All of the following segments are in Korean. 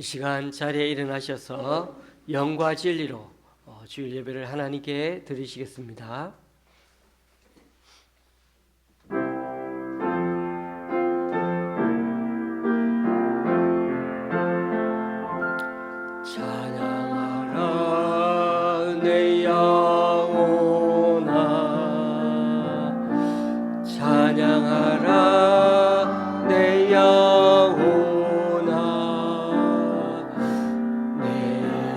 이 시간 자리에 일어나셔서 영과 진리로 주일 예배를 하나님께 드리시겠습니다. 찬양하라 내 영혼아, 찬양하라 내 영혼아, 내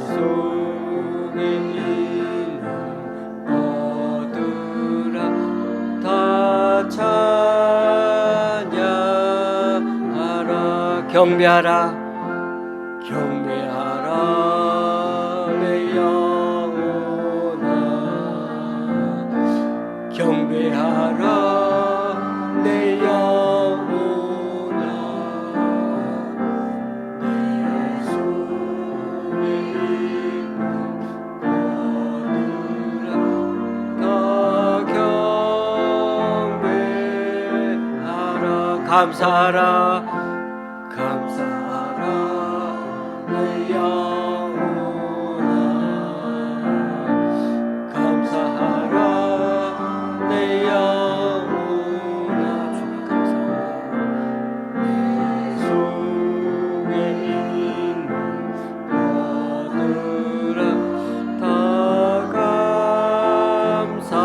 속에 있는 것들아 다 찬양하라. 경배하라 경배하라 내 영혼아, 경배하라 내 영혼아, 내 속에 있는 것들아 다 경배하라. 감사하라 감사하라 내 영혼아, 감사하라 내 영혼아, 내 속에 있는 것들아 다 감사하라.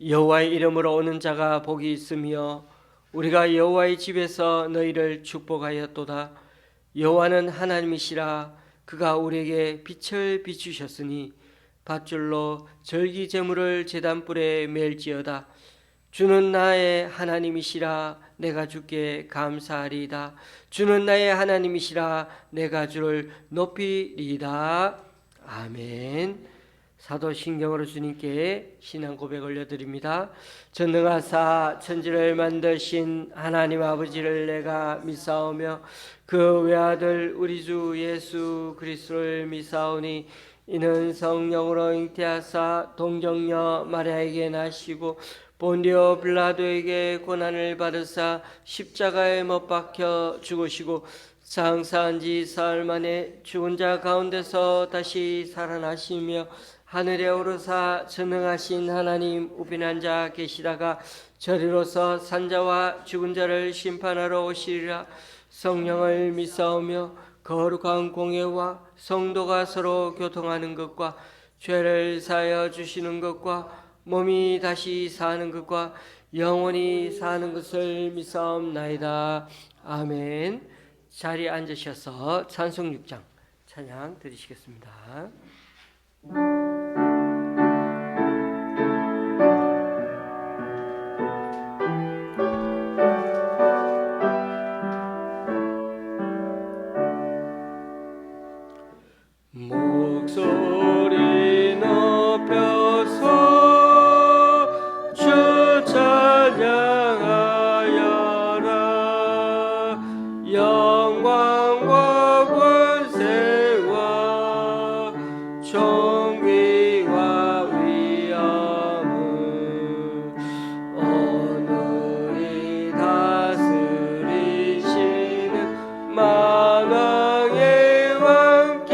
여호와의 이름으로 오는 자가 복이 있으며 우리가 여호와의 집에서 너희를 축복하였도다. 여호와는 하나님이시라. 그가 우리에게 빛을 비추셨으니 밧줄로 절기 제물을 제단불에 맬지어다. 주는 나의 하나님이시라. 내가 주께 감사하리이다. 주는 나의 하나님이시라. 내가 주를 높이리이다. 아멘. 사도신경으로 주님께 신앙 고백 올려드립니다. 전능하사 천지를 만드신 하나님 아버지를 내가 믿사오며 그 외아들 우리 주 예수 그리스도를 믿사오니 이는 성령으로 잉태하사 동정녀 마리아에게 나시고 본디오 빌라도에게 고난을 받으사 십자가에 못 박혀 죽으시고 장사한 지 사흘 만에 죽은 자 가운데서 다시 살아나시며 하늘에 오르사 전능하신 하나님 우편한 자 계시다가 저리로서 산자와 죽은 자를 심판하러 오시리라. 성령을 믿사오며 거룩한 공예와 성도가 서로 교통하는 것과 죄를 사하여 주시는 것과 몸이 다시 사는 것과 영원히 사는 것을 믿사옵나이다. 아멘. 자리에 앉으셔서 찬송 6장 찬양 드리시겠습니다. 목소리 높여서 주 찬양하여라. 영광과 권세와 존귀와 위엄은 오늘이 다스리시는 만왕의 왕께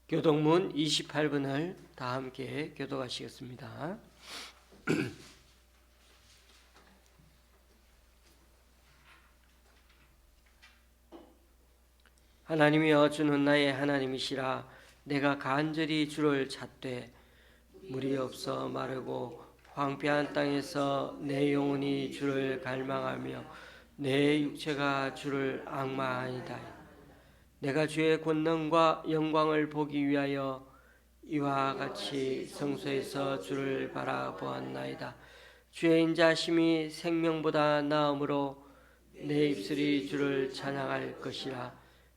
교독문 28번을 다 함께 교독하시겠습니다. 하나님이여 주는 나의 하나님이시라. 내가 간절히 주를 찾되 물이 없어 마르고 황폐한 땅에서 내 영혼이 주를 갈망하며 내 육체가 주를 앙마하이다. 내가 주의 권능과 영광을 보기 위하여 이와 같이 성소에서 주를 바라보았나이다. 주의 인자심이 생명보다 나음으로 내 입술이 주를 찬양할 것이라.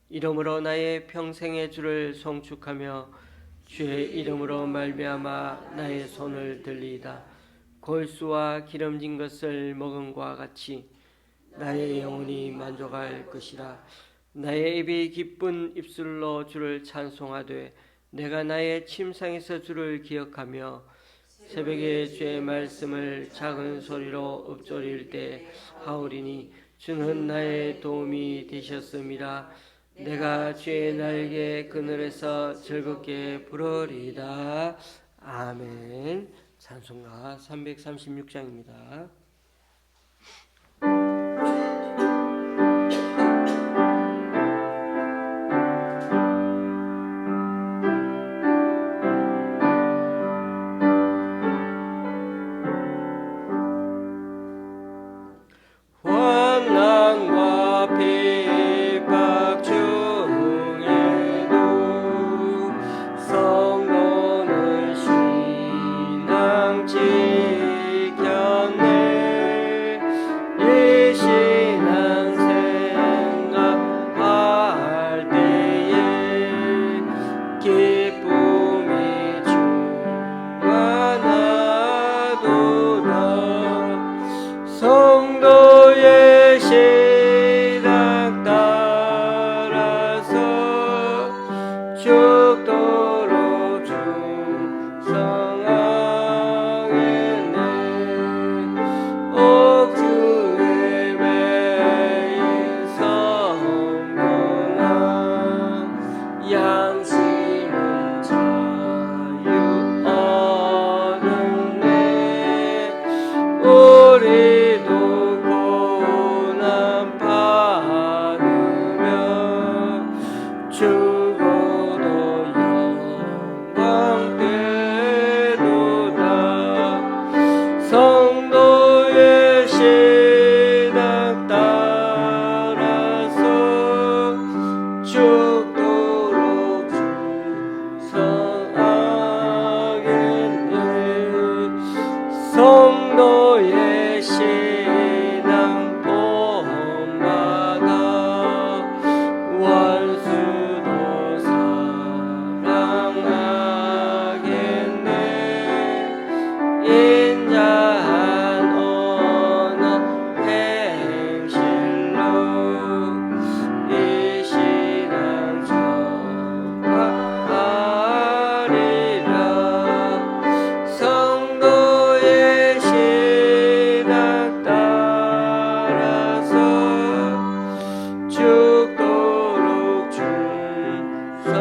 이름으로 나의 평생의 주를 송축하며 주의 이름으로 말미암아 나의 손을 들리이다. 골수와 기름진 것을 먹음과 같이 나의 영혼이 만족할 것이라. 나의 입이 기쁜 입술로 주를 찬송하되 내가 나의 침상에서 주를 기억하며 새벽에 주의 말씀을 작은 소리로 읊조릴 때 하오리니 주는 나의 도움이 되셨음이라. 내가 주의 날개 그늘에서 즐겁게 부르리이다. 아멘. 찬송가 336장입니다. 환난과 핍박 중에도 성도는 신앙 지켰네. 이 신앙 생각할 때에 기쁨이 충만하도다. 성도의 신앙 따라서 죽도록 충성하겠네. 옥주에 매인 성도나 양심은 자유 얻었네. 우리도 고난 받으며 죽어도 영광 되도다. 성도의 신앙 따라서 죽도록 충성하겠네. 성도의 신앙 본받아 원수도 사랑하겠네. 인자한 언어 행실로 이 신앙 전파하리라. 성도의 신앙 따라서 죽도록 충성하겠네.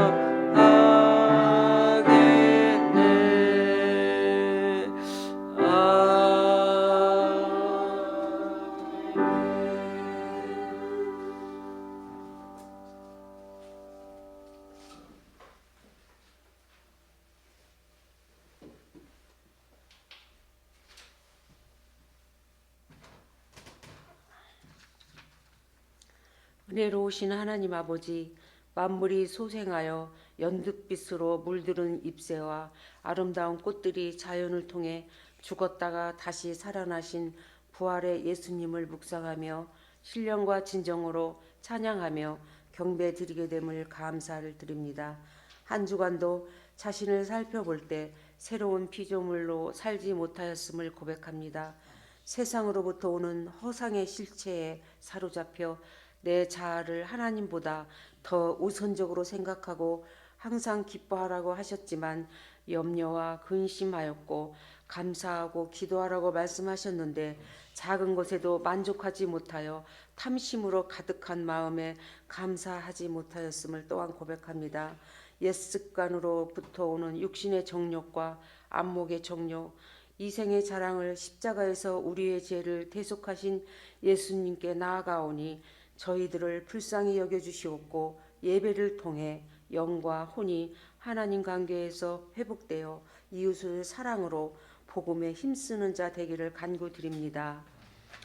은혜로우신 하나님 아버지, 만물이 소생하여 연두빛으로 물들은 잎새와 아름다운 꽃들이 자연을 통해 죽었다가 다시 살아나신 부활의 예수님을 묵상하며 신령과 진정으로 찬양하며 경배드리게 됨을 감사를 드립니다. 한 주간도 자신을 살펴볼 때 새로운 피조물로 살지 못하였음을 고백합니다. 세상으로부터 오는 허상의 실체에 사로잡혀 내 자아를 하나님보다 더 우선적으로 생각하고 항상 기뻐하라고 하셨지만 염려와 근심하였고 감사하고 기도하라고 말씀하셨는데 작은 것에도 만족하지 못하여 탐심으로 가득한 마음에 감사하지 못하였음을 또한 고백합니다. 옛 습관으로부터 오는 육신의 정욕과 안목의 정욕, 이생의 자랑을 십자가에서 우리의 죄를 대속하신 예수님께 나아가오니 저희들을 불쌍히 여겨주시옵고 예배를 통해 영과 혼이 하나님 관계에서 회복되어 이웃을 사랑으로 복음에 힘쓰는 자 되기를 간구드립니다.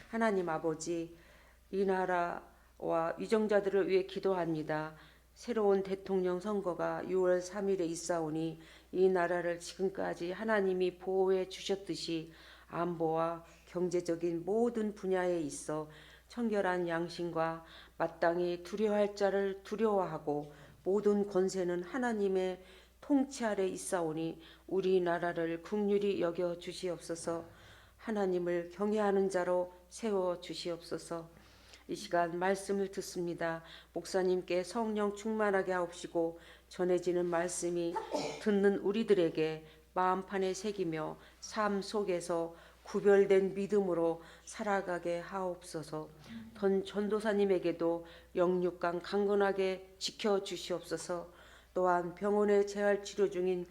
하나님 아버지, 이 나라와 위정자들을 위해 기도합니다. 새로운 대통령 선거가 6월 3일에 있사오니 이 나라를 지금까지 하나님이 보호해 주셨듯이 안보와 경제적인 모든 분야에 있어 청결한 양심과 마땅히 두려워할 자를 두려워하고 모든 권세는 하나님의 통치 아래 있사오니 우리나라를 긍휼히 여겨 주시옵소서. 하나님을 경외하는 자로 세워 주시옵소서. 이 시간 말씀을 듣습니다. 목사님께 성령 충만하게 하옵시고 전해지는 말씀이 듣는 우리들에게 마음판에 새기며 삶 속에서 구별된 믿음으로 살아가게 하옵소서. 전도사님에게도 영육간 강건하게 지켜주시옵소서. 또한 병원에 재활 치료 중인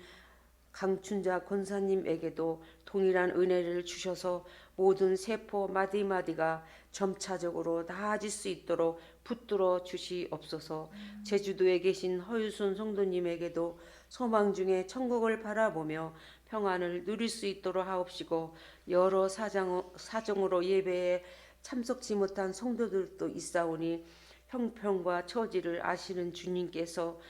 강춘자 권사님에게도 동일한 은혜를 주셔서 모든 세포 마디마디가 점차적으로 나아질 수 있도록 붙들어 주시옵소서. 제주도에 계신 허유순 성도님에게도 소망 중에 천국을 바라보며 평안을 누릴 수 있도록 하옵시고, 여러 사정으로 예배에 참석지 못한 성도들도 있사오니 형편과 처지를 아시는 주님께서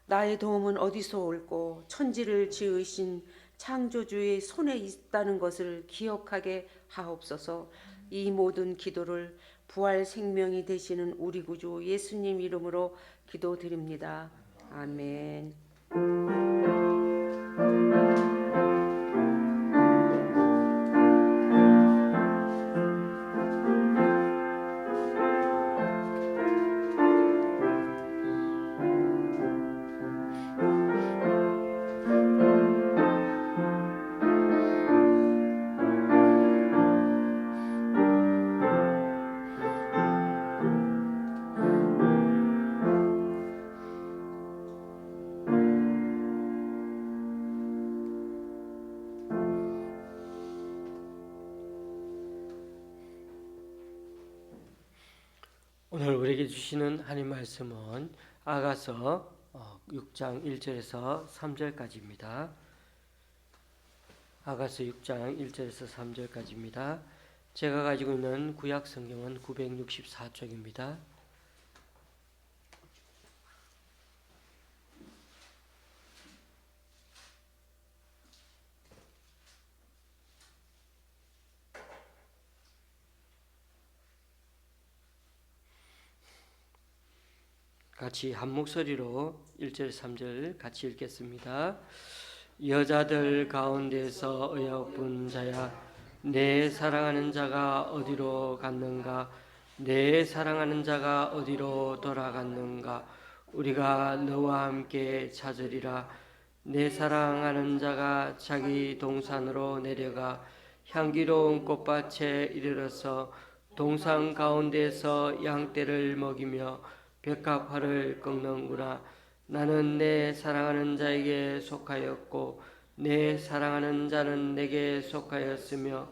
나의 도움은 어디서 올꼬 천지를 지으신 창조주의 손에 있다는 것을 기억하게 하옵소서. 이 모든 기도를 부활 생명이 되시는 우리 구주 예수님 이름으로 기도드립니다. 아멘. 오늘 우리에게 주시는 하나님 말씀은 아가서 6장 1절에서 3절까지입니다. 아가서 6장 1절에서 3절까지입니다. 제가 가지고 있는 구약 성경은 964쪽입니다. 같이 한 목소리로 1절 3절 같이 읽겠습니다. 여자들 가운데서 의롭은 자야, 내 사랑하는 자가 어디로 갔는가? 내 사랑하는 자가 어디로 돌아갔는가? 우리가 너와 함께 찾으리라. 내 사랑하는 자가 자기 동산으로 내려가 향기로운 꽃밭에 이르러서 동산 가운데서 양떼를 먹이며 백합화를 꺾는구나. 나는 내 사랑하는 자에게 속하였고 내 사랑하는 자는 내게 속하였으며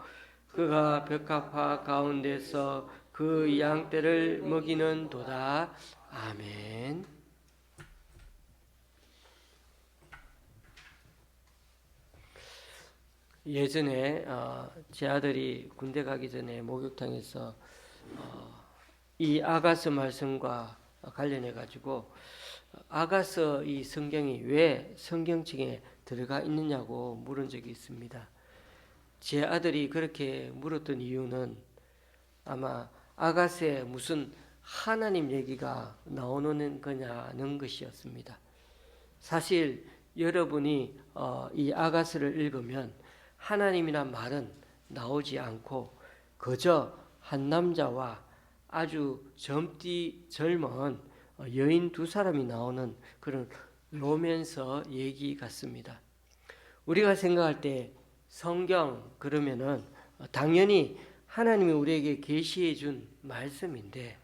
그가 백합화 가운데서 그 양떼를 먹이는 도다. 아멘. 예전에 제 아들이 군대 가기 전에 목욕탕에서 이 아가서 말씀과 관련해 가지고 아가서 이 성경이 왜 성경책에 들어가 있느냐고 물은 적이 있습니다. 제 아들이 그렇게 물었던 이유는 아마 아가서에 무슨 하나님 얘기가 나오는 거냐는 것이었습니다. 사실 여러분이 이 아가서를 읽으면 하나님이란 말은 나오지 않고 그저 한 남자와 아주 젊은 여인 두 사람이 나오는 그런 로맨서 얘기 같습니다. 우리가 생각할 때 성경 그러면은 당연히 하나님이 우리에게 계시해 준 말씀인데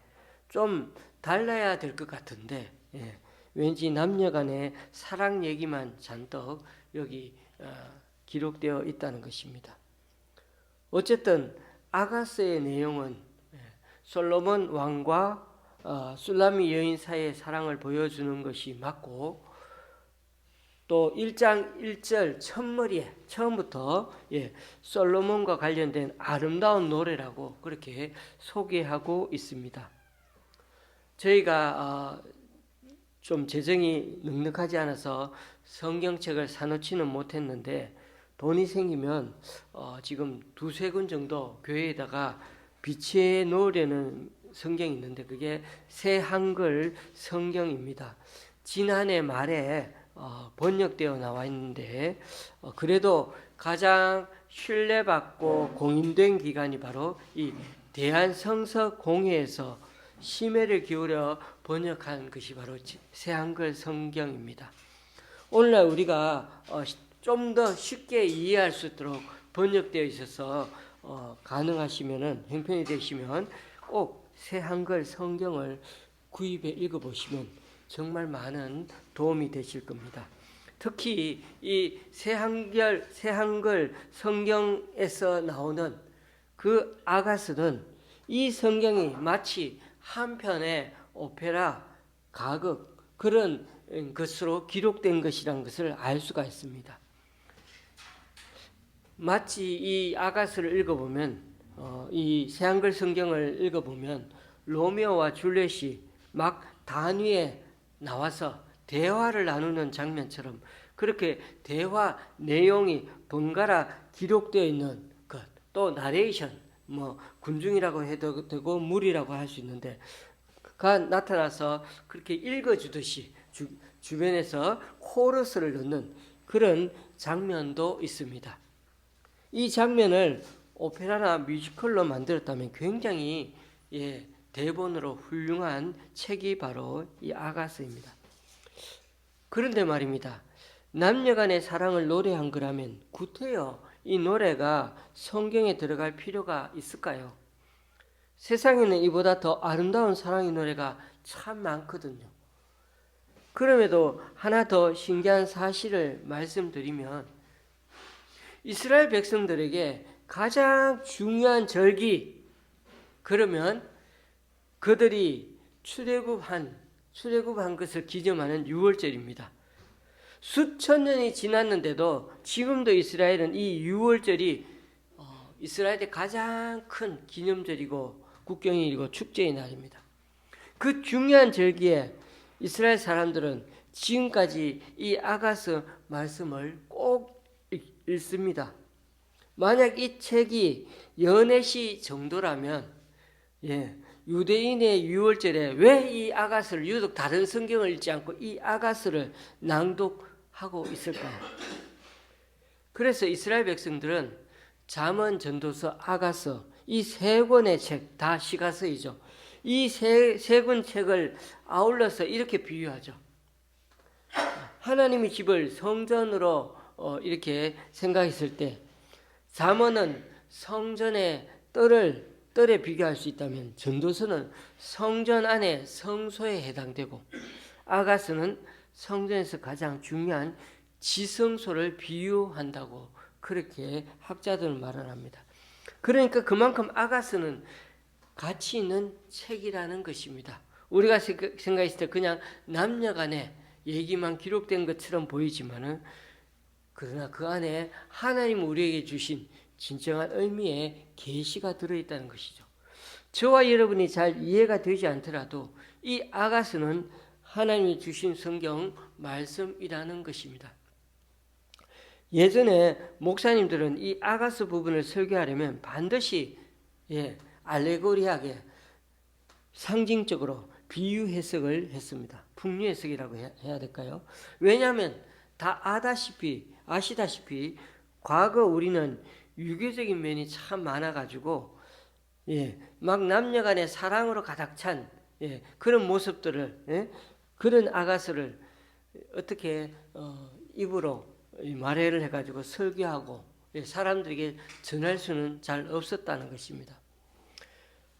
좀 달라야 될 것 같은데 왠지 남녀간의 사랑 얘기만 잔뜩 여기 기록되어 있다는 것입니다. 어쨌든 아가서의 내용은 솔로몬 왕과 술라미 여인 사이의 사랑을 보여주는 것이 맞고 또 1장 1절 첫머리에 처음부터 솔로몬과 관련된 아름다운 노래라고 그렇게 소개하고 있습니다. 저희가 좀 재정이 넉넉하지 않아서 성경책을 사놓지는 못했는데 돈이 생기면 지금 두세 권 정도 교회에다가 비치해 놓으려는 성경이 있는데 그게 새 한글 성경입니다. 지난해 말에 번역되어 나와 있는데 그래도 가장 신뢰받고 공인된 기관이 바로 이 대한성서공회에서 심혈을 기울여 번역한 것이 바로 새한글 성경입니다. 오늘날 우리가 좀 더 쉽게 이해할 수 있도록 번역되어 있어서 가능하시면은 형편이 되시면 꼭 새한글 성경을 구입해 읽어보시면 정말 많은 도움이 되실 겁니다. 특히 이 새한글 성경에서 나오는 그 아가스는 이 성경이 마치 한 편의 오페라, 가극 그런 것으로 기록된 것이라는 것을 알 수가 있습니다. 마치 이 아가스를 읽어보면 이 새한글 성경을 읽어보면 로미오와 줄리엣이 막 단위에 나와서 대화를 나누는 장면처럼 그렇게 대화 내용이 번갈아 기록되어 있는 것, 또 나레이션, 군중이라고 해도 되고 물이라고 할 수 있는데 가 나타나서 그렇게 읽어주듯이 주변에서 코러스를 넣는 그런 장면도 있습니다. 이 장면을 오페라나 뮤지컬로 만들었다면 굉장히 대본으로 훌륭한 책이 바로 이 아가스입니다. 그런데 말입니다. 남녀간의 사랑을 노래한 거라면 구태여 이 노래가 성경에 들어갈 필요가 있을까요? 세상에는 이보다 더 아름다운 사랑의 노래가 참 많거든요. 그럼에도 하나 더 신기한 사실을 말씀드리면 이스라엘 백성들에게 가장 중요한 절기 그러면 그들이 출애굽한 것을 기념하는 유월절입니다. 수천 년이 지났는데도 지금도 이스라엘은 이 유월절이 이스라엘의 가장 큰 기념절이고 국경일이고 축제의 날입니다. 그 중요한 절기에 이스라엘 사람들은 지금까지 이 아가스 말씀을 꼭 읽습니다. 만약 이 책이 연애시 정도라면 유대인의 유월절에 왜 이 아가스를 유독 다른 성경을 읽지 않고 이 아가스를 낭독하고 있을까요? 그래서 이스라엘 백성들은 잠언, 전도서, 아가스 이 세 권의 책 다 시가서이죠. 이 세 권 책을 아울러서 이렇게 비유하죠. 하나님의 집을 성전으로 이렇게 생각했을 때 잠언은 성전의 뜰에 비교할 수 있다면 전도서는 성전 안에 성소에 해당되고 아가스는 성전에서 가장 중요한 지성소를 비유한다고 그렇게 학자들은 말을 합니다. 그러니까 그만큼 아가스는 가치 있는 책이라는 것입니다. 우리가 생각했을 때 그냥 남녀간의 얘기만 기록된 것처럼 보이지만은 그러나 그 안에 하나님 우리에게 주신 진정한 의미의 계시가 들어있다는 것이죠. 저와 여러분이 잘 이해가 되지 않더라도 이 아가스는 하나님이 주신 성경 말씀이라는 것입니다. 예전에 목사님들은 이 아가스 부분을 설교하려면 반드시 알레고리하게 상징적으로 비유 해석을 했습니다. 풍류 해석이라고 해야 될까요? 왜냐하면 다 아시다시피 과거 우리는 유교적인 면이 참 많아가지고 막 남녀간의 사랑으로 가득 찬 그런 모습들을 그런 아가스를 어떻게 입으로 말해를 해가지고 설교하고 사람들에게 전할 수는 잘 없었다는 것입니다.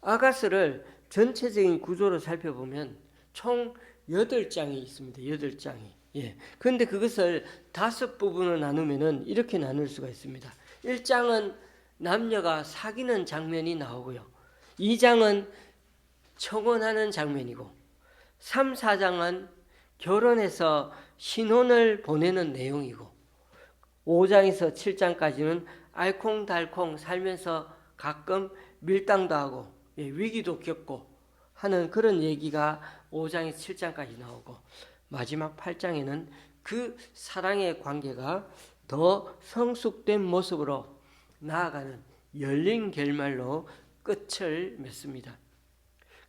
아가스를 전체적인 구조로 살펴보면 총 8장이 있습니다. 8장이. 그런데 그것을 5부분으로 나누면은 이렇게 나눌 수가 있습니다. 1장은 남녀가 사귀는 장면이 나오고요. 2장은 청혼하는 장면이고 3, 4장은 결혼해서 신혼을 보내는 내용이고 5장에서 7장까지는 알콩달콩 살면서 가끔 밀당도 하고 위기도 겪고 하는 그런 얘기가 5장에서 7장까지 나오고 마지막 8장에는 그 사랑의 관계가 더 성숙된 모습으로 나아가는 열린 결말로 끝을 맺습니다.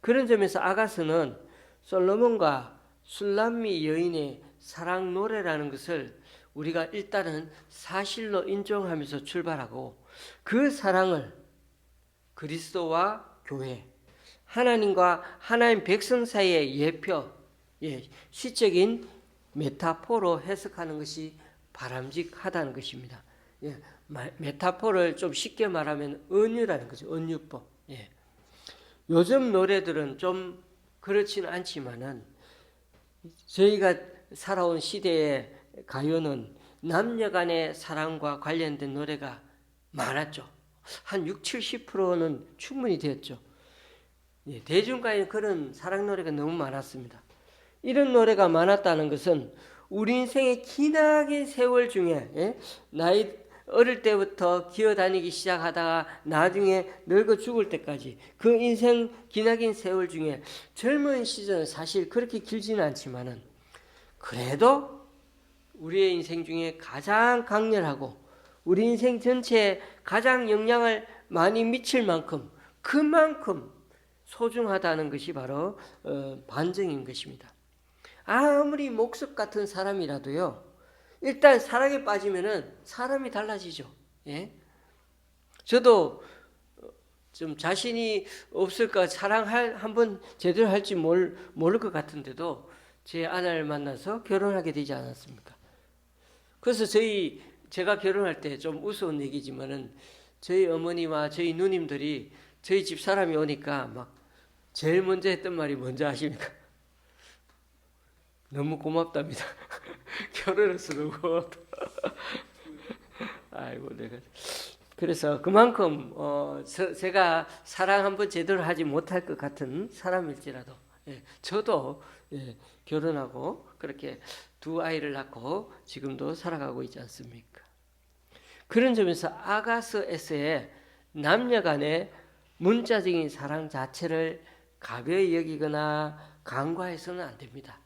그런 점에서 아가스는 솔로몬과 술람미 여인의 사랑 노래라는 것을 우리가 일단은 사실로 인정하면서 출발하고 그 사랑을 그리스도와 교회, 하나님과 하나님 백성 사이의 예표, 시적인 메타포로 해석하는 것이 바람직하다는 것입니다. 메타포를 좀 쉽게 말하면 은유라는 거죠. 은유법. 요즘 노래들은 좀 그렇지는 않지만은 저희가 살아온 시대의 가요는 남녀 간의 사랑과 관련된 노래가 많았죠. 한 60, 70%는 충분히 되었죠. 대중가에는 그런 사랑 노래가 너무 많았습니다. 이런 노래가 많았다는 것은 우리 인생의 기나긴 세월 중에 나이 어릴 때부터 기어다니기 시작하다가 나중에 늙어 죽을 때까지 그 인생 기나긴 세월 중에 젊은 시절은 사실 그렇게 길지는 않지만은 그래도 우리의 인생 중에 가장 강렬하고 우리 인생 전체에 가장 영향을 많이 미칠 만큼 그만큼 소중하다는 것이 바로 반증인 것입니다. 아무리 목석 같은 사람이라도요, 일단 사랑에 빠지면은 사람이 달라지죠. 저도 좀 자신이 없을까, 사랑 한번 제대로 할지 모를 것 같은데도 제 아내를 만나서 결혼하게 되지 않았습니까? 그래서 제가 결혼할 때 좀 우스운 얘기지만은 저희 어머니와 저희 누님들이 저희 집 사람이 오니까 막 제일 먼저 했던 말이 뭔지 아십니까? 너무 고맙답니다. 결혼해서 너무 고맙다. 아이고 내가 그래서 그만큼 제가 사랑 한번 제대로 하지 못할 것 같은 사람일지라도 저도 결혼하고 그렇게 두 아이를 낳고 지금도 살아가고 있지 않습니까? 그런 점에서 아가서에서의 남녀 간의 문자적인 사랑 자체를 가벼이 여기거나 간과해서는 안 됩니다.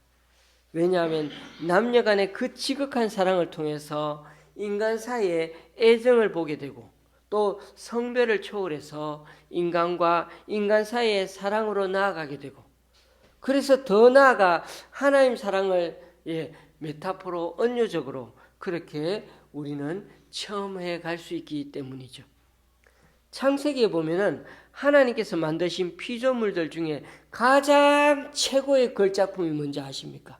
왜냐하면 남녀 간의 그 지극한 사랑을 통해서 인간 사이에 애정을 보게 되고 또 성별을 초월해서 인간과 인간 사이의 사랑으로 나아가게 되고 그래서 더 나아가 하나님 사랑을 메타포로 은유적으로 그렇게 우리는 체험해 갈 수 있기 때문이죠. 창세기에 보면은 하나님께서 만드신 피조물들 중에 가장 최고의 걸작품이 뭔지 아십니까?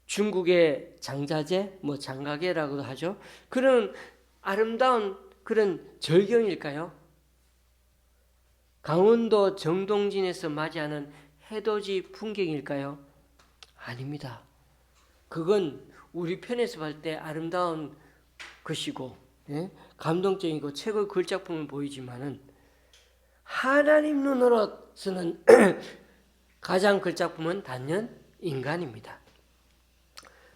중국의 장자재, 장가계라고도 하죠. 그런 아름다운 그런 절경일까요? 강원도 정동진에서 맞이하는 해돋이 풍경일까요? 아닙니다. 그건 우리 편에서 볼 때 아름다운 것이고 감동적이고 최고의 걸작품을 보이지만은 하나님 눈으로서는 가장 걸작품은 단연 인간입니다.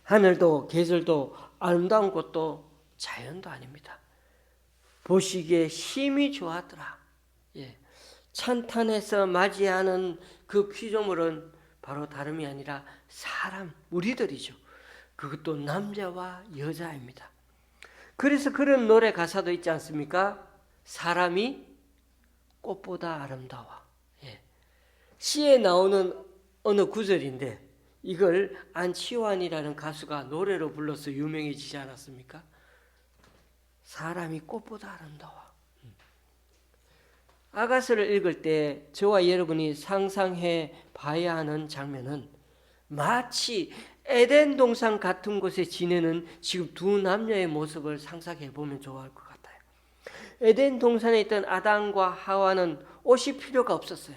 하늘도 계절도 아름다운 곳도 자연도 아닙니다. 보시기에 힘이 좋았더라. 찬탄해서 맞이하는 그 피조물은 바로 다름이 아니라 사람, 우리들이죠. 그것도 남자와 여자입니다. 그래서 그런 노래 가사도 있지 않습니까? 사람이 꽃보다 아름다워. 시에 나오는 어느 구절인데 이걸 안치환이라는 가수가 노래로 불러서 유명해지지 않았습니까? 사람이 꽃보다 아름다워. 아가서를 읽을 때 저와 여러분이 상상해 봐야 하는 장면은 마치 에덴 동산 같은 곳에 지내는 지금 두 남녀의 모습을 상상해 보면 좋아할 것 같아요. 에덴 동산에 있던 아담과 하와는 옷이 필요가 없었어요.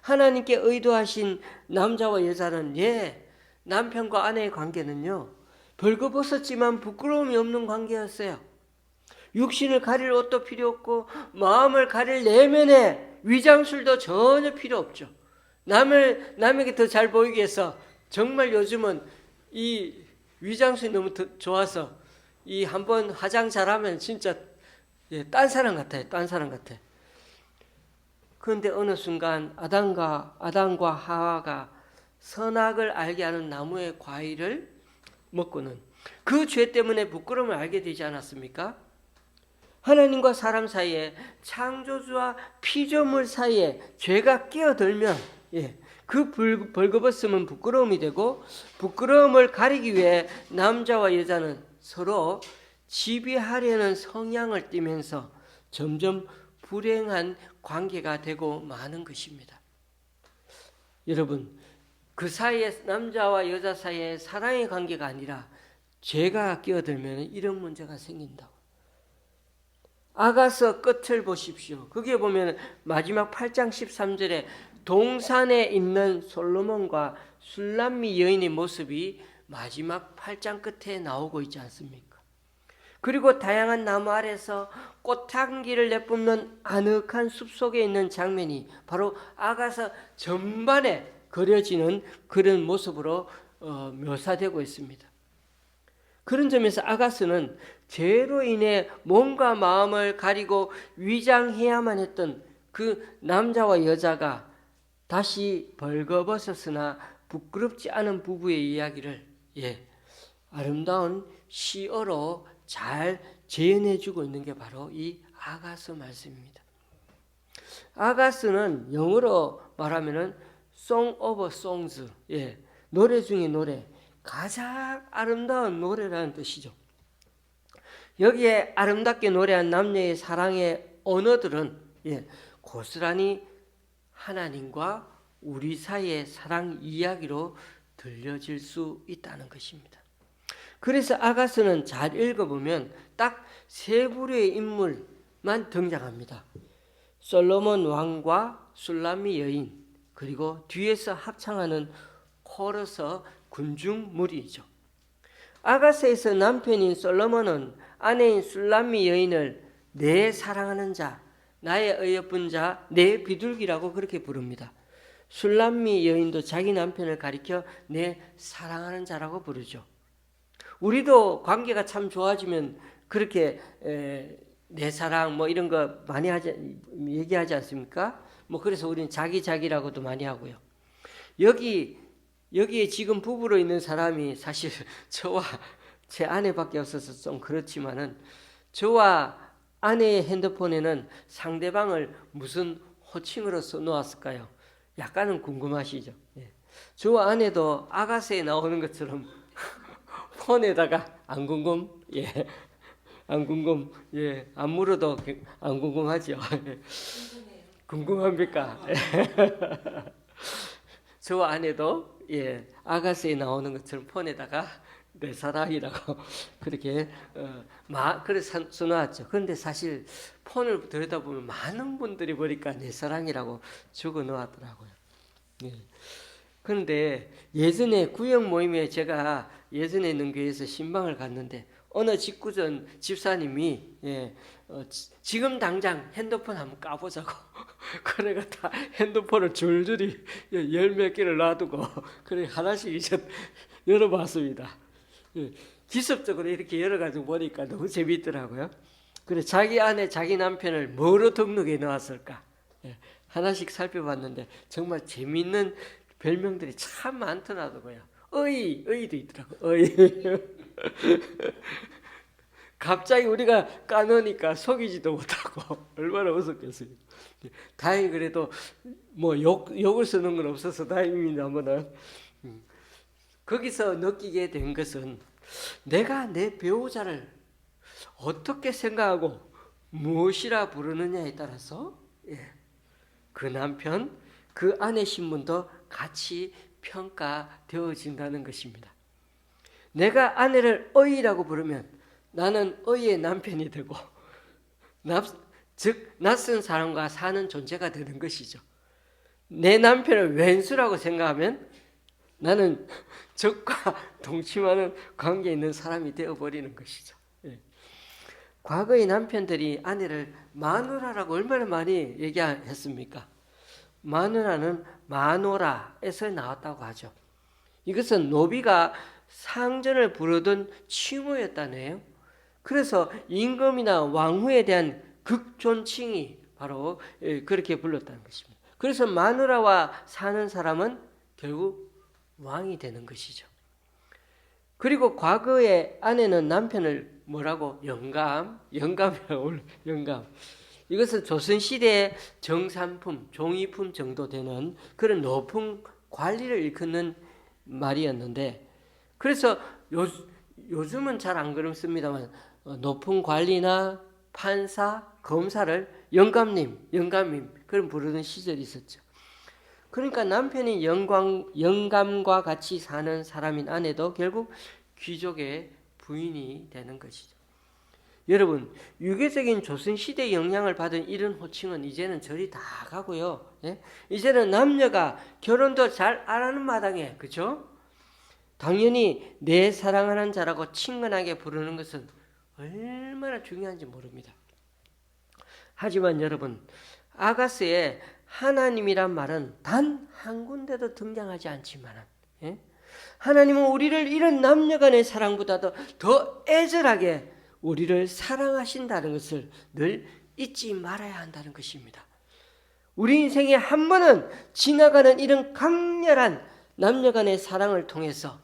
하나님께 의도하신 남자와 여자는 남편과 아내의 관계는요 벌거벗었지만 부끄러움이 없는 관계였어요. 육신을 가릴 옷도 필요 없고 마음을 가릴 내면의 위장술도 전혀 필요 없죠. 남에게 더 잘 보이기 위해서 정말 요즘은 이 위장술이 너무 좋아서 이 한번 화장 잘하면 진짜 딴 사람 같아요. 딴 사람 같아. 그런데 어느 순간 아담과 하와가 선악을 알게 하는 나무의 과일을 먹고는 그 죄 때문에 부끄러움을 알게 되지 않았습니까? 하나님과 사람 사이에 창조주와 피조물 사이에 죄가 끼어들면 그 벌거벗음은 부끄러움이 되고, 부끄러움을 가리기 위해 남자와 여자는 서로 지배하려는 성향을 띠면서 점점 불행한 관계가 되고 마는 것입니다. 여러분, 그 사이에 남자와 여자 사이에 사랑의 관계가 아니라 죄가 끼어들면 이런 문제가 생긴다고. 아가서 끝을 보십시오. 거기에 보면 마지막 8장 13절에 동산에 있는 솔로몬과 술람미 여인의 모습이 마지막 8장 끝에 나오고 있지 않습니까? 그리고 다양한 나무 아래서 꽃향기를 내뿜는 아늑한 숲속에 있는 장면이 바로 아가서 전반에 그려지는 그런 모습으로 묘사되고 있습니다. 그런 점에서 아가스는 죄로 인해 몸과 마음을 가리고 위장해야만 했던 그 남자와 여자가 다시 벌거벗었으나 부끄럽지 않은 부부의 이야기를 아름다운 시어로 잘 재현해주고 있는 게 바로 이 아가스 말씀입니다. 아가스는 영어로 말하면은 Song of Songs, 노래 중에 노래, 가장 아름다운 노래라는 뜻이죠. 여기에 아름답게 노래한 남녀의 사랑의 언어들은 고스란히 하나님과 우리 사이의 사랑 이야기로 들려질 수 있다는 것입니다. 그래서 아가스는 잘 읽어보면 딱 세 부류의 인물만 등장합니다. 솔로몬 왕과 술람미 여인, 그리고 뒤에서 합창하는 코러스 군중무리이죠. 아가스에서 남편인 솔로몬은 아내인 술람미 여인을 내 사랑하는 자, 나의 어여쁜 자, 내 비둘기라고 그렇게 부릅니다. 술람미 여인도 자기 남편을 가리켜 내 사랑하는 자라고 부르죠. 우리도 관계가 참 좋아지면 그렇게 내 사랑 뭐 이런 거 많이 얘기하지 않습니까? 뭐 그래서 우리는 자기라고도 많이 하고요. 여기에 지금 부부로 있는 사람이 사실 저와 제 아내밖에 없어서 좀 그렇지만은, 저와 아내의 핸드폰에는 상대방을 무슨 호칭으로 써놓았을까요? 약간은 궁금하시죠? 저와 아내도 아가스에 나오는 것처럼 폰에다가 안 궁금? 안 궁금? 안 물어도 안 궁금하죠? 궁금합니까? 저와 아내도 아가스에 나오는 것처럼 폰에다가 내 사랑이라고 그렇게 그래서 써놓았죠. 그런데 사실 폰을 들여다보면 많은 분들이 보니까 내 사랑이라고 적어 놓았더라고요. 그런데 예전에 구역 모임에 제가 예전에 있는 교회에서 신방을 갔는데 어느 직구전 집사님이 지금 당장 핸드폰 한번 까보자고 그래가 다 핸드폰을 줄줄이 열 몇 개를 놔두고 그래 하나씩 이제 열어봤습니다. 기습적으로 이렇게 열어가지고 보니까 너무 재밌더라고요. 그래 자기 아내 자기 남편을 뭐로 등록해 놓았을까 하나씩 살펴봤는데 정말 재밌는 별명들이 참 많더라고요. 의도 있더라고. 갑자기 우리가 까놓으니까 속이지도 못하고 얼마나 웃었겠어요. 다행히 그래도 뭐 욕을 쓰는 건 없어서 다행입니다만은, 거기서 느끼게 된 것은 내가 내 배우자를 어떻게 생각하고 무엇이라 부르느냐에 따라서 그 남편, 그 아내 신분도 같이 평가되어진다는 것입니다. 내가 아내를 어이라고 부르면 나는 어이의 남편이 되고 즉 낯선 사람과 사는 존재가 되는 것이죠. 내 남편을 왼수라고 생각하면 나는 적과 동침하는 관계에 있는 사람이 되어버리는 것이죠. 과거의 남편들이 아내를 마누라라고 얼마나 많이 얘기했습니까? 마누라는 마노라에서 나왔다고 하죠. 이것은 노비가 상전을 부르던 칭호였다네요. 그래서 임금이나 왕후에 대한 극존칭이 바로 그렇게 불렀다는 것입니다. 그래서 마누라와 사는 사람은 결국 왕이 되는 것이죠. 그리고 과거의 아내는 남편을 뭐라고? 영감이라고. 이것은 조선시대의 정산품, 종이품 정도 되는 그런 높은 관리를 일컫는 말이었는데, 그래서 요즘은 잘 안 그렇습니다만 높은 관리나 판사, 검사를 영감님 그런 부르는 시절이 있었죠. 그러니까 남편이 영감과 같이 사는 사람인 아내도 결국 귀족의 부인이 되는 것이죠. 여러분, 유교적인 조선시대 영향을 받은 이런 호칭은 이제는 저리 다 가고요. 예? 이제는 남녀가 결혼도 잘 안 하는 마당에, 그죠? 당연히 내 사랑하는 자라고 친근하게 부르는 것은 얼마나 중요한지 모릅니다. 하지만 여러분, 아가스의 하나님이란 말은 단 한 군데도 등장하지 않지만, 예? 하나님은 우리를 이런 남녀간의 사랑보다도 더 애절하게 우리를 사랑하신다는 것을 늘 잊지 말아야 한다는 것입니다. 우리 인생에 한 번은 지나가는 이런 강렬한 남녀간의 사랑을 통해서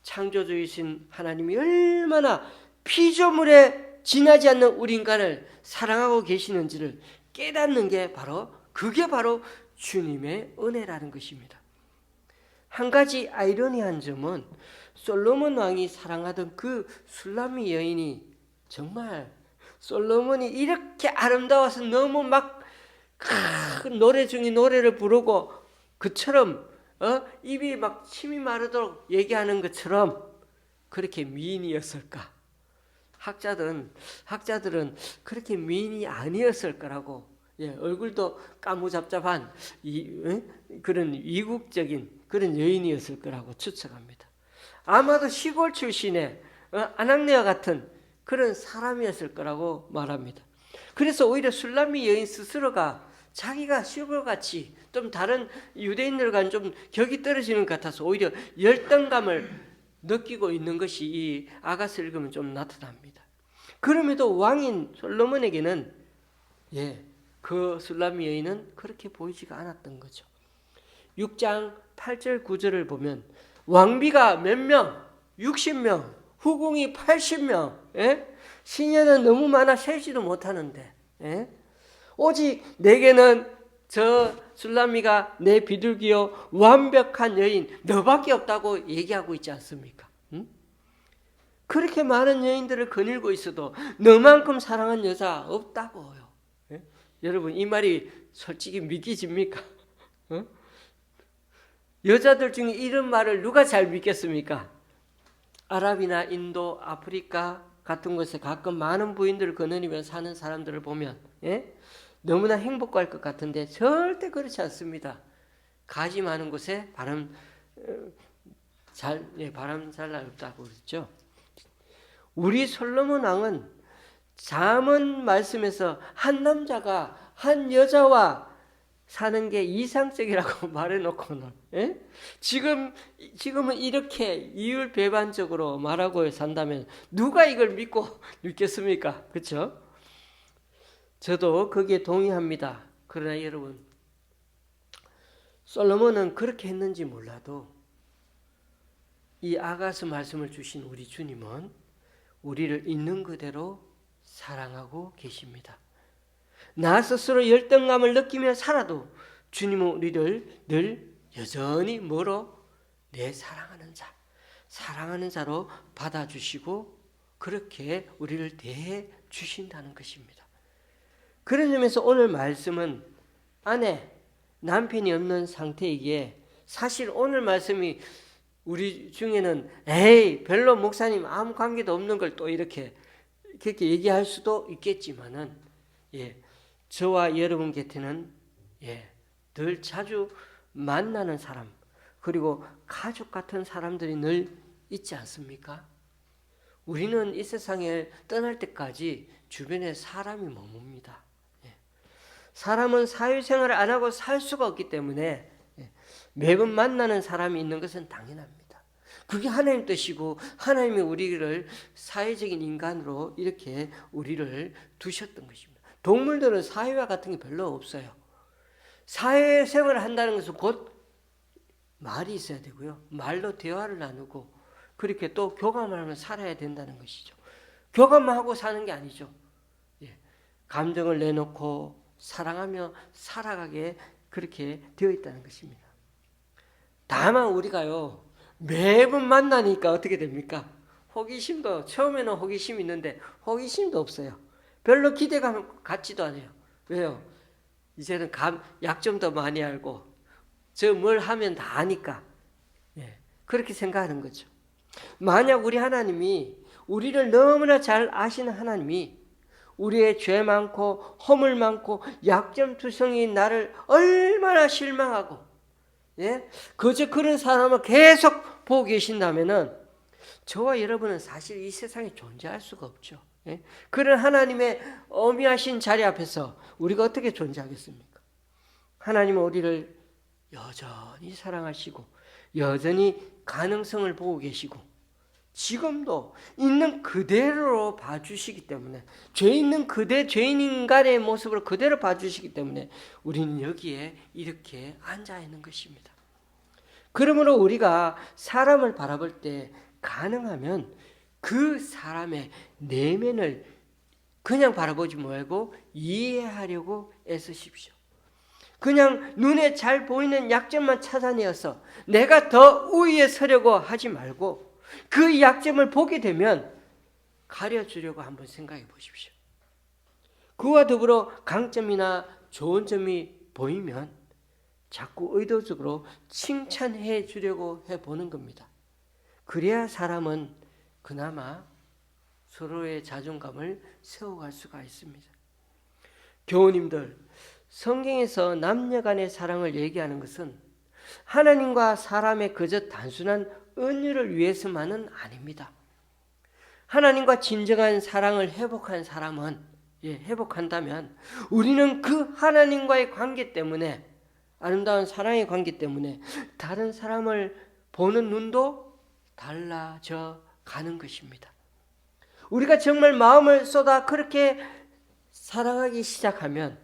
창조주이신 하나님이 얼마나 피조물에 지나지 않는 우리 인간을 사랑하고 계시는지를 깨닫는 게 그게 바로 주님의 은혜라는 것입니다. 한 가지 아이러니한 점은 솔로몬 왕이 사랑하던 그 술람미 여인이 정말 솔로몬이 이렇게 아름다워서 너무 막 노래 중에 노래를 부르고 그처럼 입이 막 침이 마르도록 얘기하는 것처럼 그렇게 미인이었을까? 학자들은 그렇게 미인이 아니었을 거라고, 얼굴도 까무잡잡한 그런 이국적인 그런 여인이었을 거라고 추측합니다. 아마도 시골 출신의 아낙네와 같은 그런 사람이었을 거라고 말합니다. 그래서 오히려 술람미 여인 스스로가 자기가 시골같이 좀 다른 유대인들과는 좀 격이 떨어지는 것 같아서 오히려 열등감을 느끼고 있는 것이 이 아가스를 읽으면 좀 나타납니다. 그럼에도 왕인 솔로몬에게는 그 술람미 여인은 그렇게 보이지가 않았던 거죠. 6장 8절 9절을 보면 왕비가 몇 명? 60명, 후궁이 80명, 시녀는 너무 많아 세지도 못하는데, 오직 내게는 저 술람미가 내 비둘기요 완벽한 여인 너밖에 없다고 얘기하고 있지 않습니까? 그렇게 많은 여인들을 거닐고 있어도 너만큼 사랑한 여자 없다고요. 여러분, 이 말이 솔직히 믿기집니까? 여자들 중에 이런 말을 누가 잘 믿겠습니까? 아랍이나 인도, 아프리카 같은 곳에 가끔 많은 부인들을 거느리며 사는 사람들을 보면 너무나 행복할 것 같은데 절대 그렇지 않습니다. 가지 많은 곳에 바람 잘 날 없다고 그랬죠. 우리 솔로몬 왕은 잠언 말씀에서 한 남자가 한 여자와 사는 게 이상적이라고 말해놓고는 지금은 이렇게 이율배반적으로 말하고 산다면 누가 이걸 믿겠습니까? 그렇죠? 저도 거기에 동의합니다. 그러나 여러분, 솔로몬은 그렇게 했는지 몰라도 이 아가스 말씀을 주신 우리 주님은 우리를 있는 그대로 사랑하고 계십니다. 나 스스로 열등감을 느끼며 살아도 주님은 우리를 늘 여전히 내 사랑하는 자로 받아주시고 그렇게 우리를 대해 주신다는 것입니다. 그런 점에서 오늘 말씀은 남편이 없는 상태이기에 사실 오늘 말씀이 우리 중에는 별로 목사님 아무 관계도 없는 걸 또 그렇게 얘기할 수도 있겠지만은 저와 여러분 곁에는 늘 자주 만나는 사람 그리고 가족 같은 사람들이 늘 있지 않습니까? 우리는 이 세상에 떠날 때까지 주변에 사람이 머뭅니다. 사람은 사회생활을 안 하고 살 수가 없기 때문에 매번 만나는 사람이 있는 것은 당연합니다. 그게 하나님 뜻이고 하나님이 우리를 사회적인 인간으로 이렇게 우리를 두셨던 것입니다. 동물들은 사회화 같은 게 별로 없어요. 사회생활을 한다는 것은 곧 말이 있어야 되고요. 말로 대화를 나누고 그렇게 또 교감을 하며 살아야 된다는 것이죠. 교감만 하고 사는 게 아니죠. 감정을 내놓고 사랑하며 살아가게 그렇게 되어 있다는 것입니다. 다만 우리가요, 매번 만나니까 어떻게 됩니까? 호기심도, 처음에는 호기심이 있는데 호기심도 없어요. 별로 기대감 갖지도 않아요. 왜요? 이제는 약점도 많이 알고 저 뭘 하면 다 아니까, 예, 그렇게 생각하는 거죠. 만약 우리 하나님이, 우리를 너무나 잘 아시는 하나님이 우리의 죄 많고 허물 많고 약점투성이인 나를 얼마나 실망하고, 예, 그저 그런 사람을 계속 보고 계신다면은 저와 여러분은 사실 이 세상에 존재할 수가 없죠. 예? 그런 하나님의 어미하신 자리 앞에서 우리가 어떻게 존재하겠습니까? 하나님은 우리를 여전히 사랑하시고 여전히 가능성을 보고 계시고 지금도 있는 그대로 봐주시기 때문에, 죄 있는 죄인 인간의 모습을 그대로 봐주시기 때문에 우리는 여기에 이렇게 앉아 있는 것입니다. 그러므로 우리가 사람을 바라볼 때 가능하면 그 사람의 내면을 그냥 바라보지 말고 이해하려고 애쓰십시오. 그냥 눈에 잘 보이는 약점만 찾아내어서 내가 더 우위에 서려고 하지 말고 그 약점을 보게 되면 가려주려고 한번 생각해 보십시오. 그와 더불어 강점이나 좋은 점이 보이면 자꾸 의도적으로 칭찬해 주려고 해보는 겁니다. 그래야 사람은 그나마 서로의 자존감을 세워갈 수가 있습니다. 교우님들, 성경에서 남녀 간의 사랑을 얘기하는 것은 하나님과 사람의 그저 단순한 은유를 위해서만은 아닙니다. 하나님과 진정한 사랑을 회복한 사람은, 회복한다면 우리는 그 하나님과의 관계 때문에, 아름다운 사랑의 관계 때문에 다른 사람을 보는 눈도 달라져 가는 것입니다. 우리가 정말 마음을 쏟아 그렇게 사랑하기 시작하면,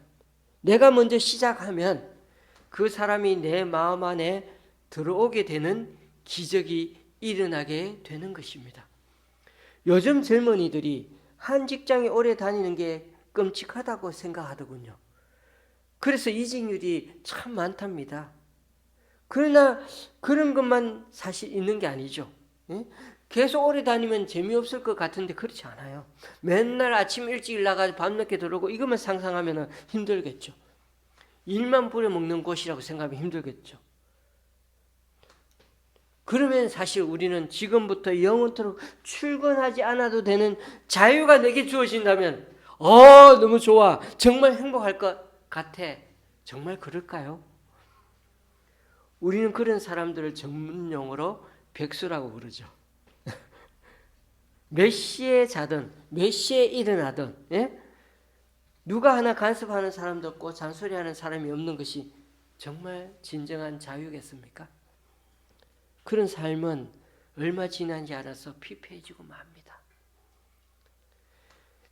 내가 먼저 시작하면 그 사람이 내 마음 안에 들어오게 되는 기적이 일어나게 되는 것입니다. 요즘 젊은이들이 한 직장에 오래 다니는 게 끔찍하다고 생각하더군요. 그래서 이직률이 참 많답니다. 그러나 그런 것만 사실 있는 게 아니죠. 계속 오래 다니면 재미없을 것 같은데 그렇지 않아요. 맨날 아침 일찍 나가서 밤늦게 들어오고 이것만 상상하면 힘들겠죠. 일만 부려먹는 곳이라고 생각하면 힘들겠죠. 그러면 사실 우리는 지금부터 영원토록 출근하지 않아도 되는 자유가 내게 주어진다면 너무 좋아, 정말 행복할 것 같아. 정말 그럴까요? 우리는 그런 사람들을 전문 용어로 백수라고 부르죠. 몇 시에 자든 몇 시에 일어나든, 누가 하나 간섭하는 사람도 없고 잔소리하는 사람이 없는 것이 정말 진정한 자유겠습니까? 그런 삶은 얼마 지나지 않아서 피폐해지고 맙니다.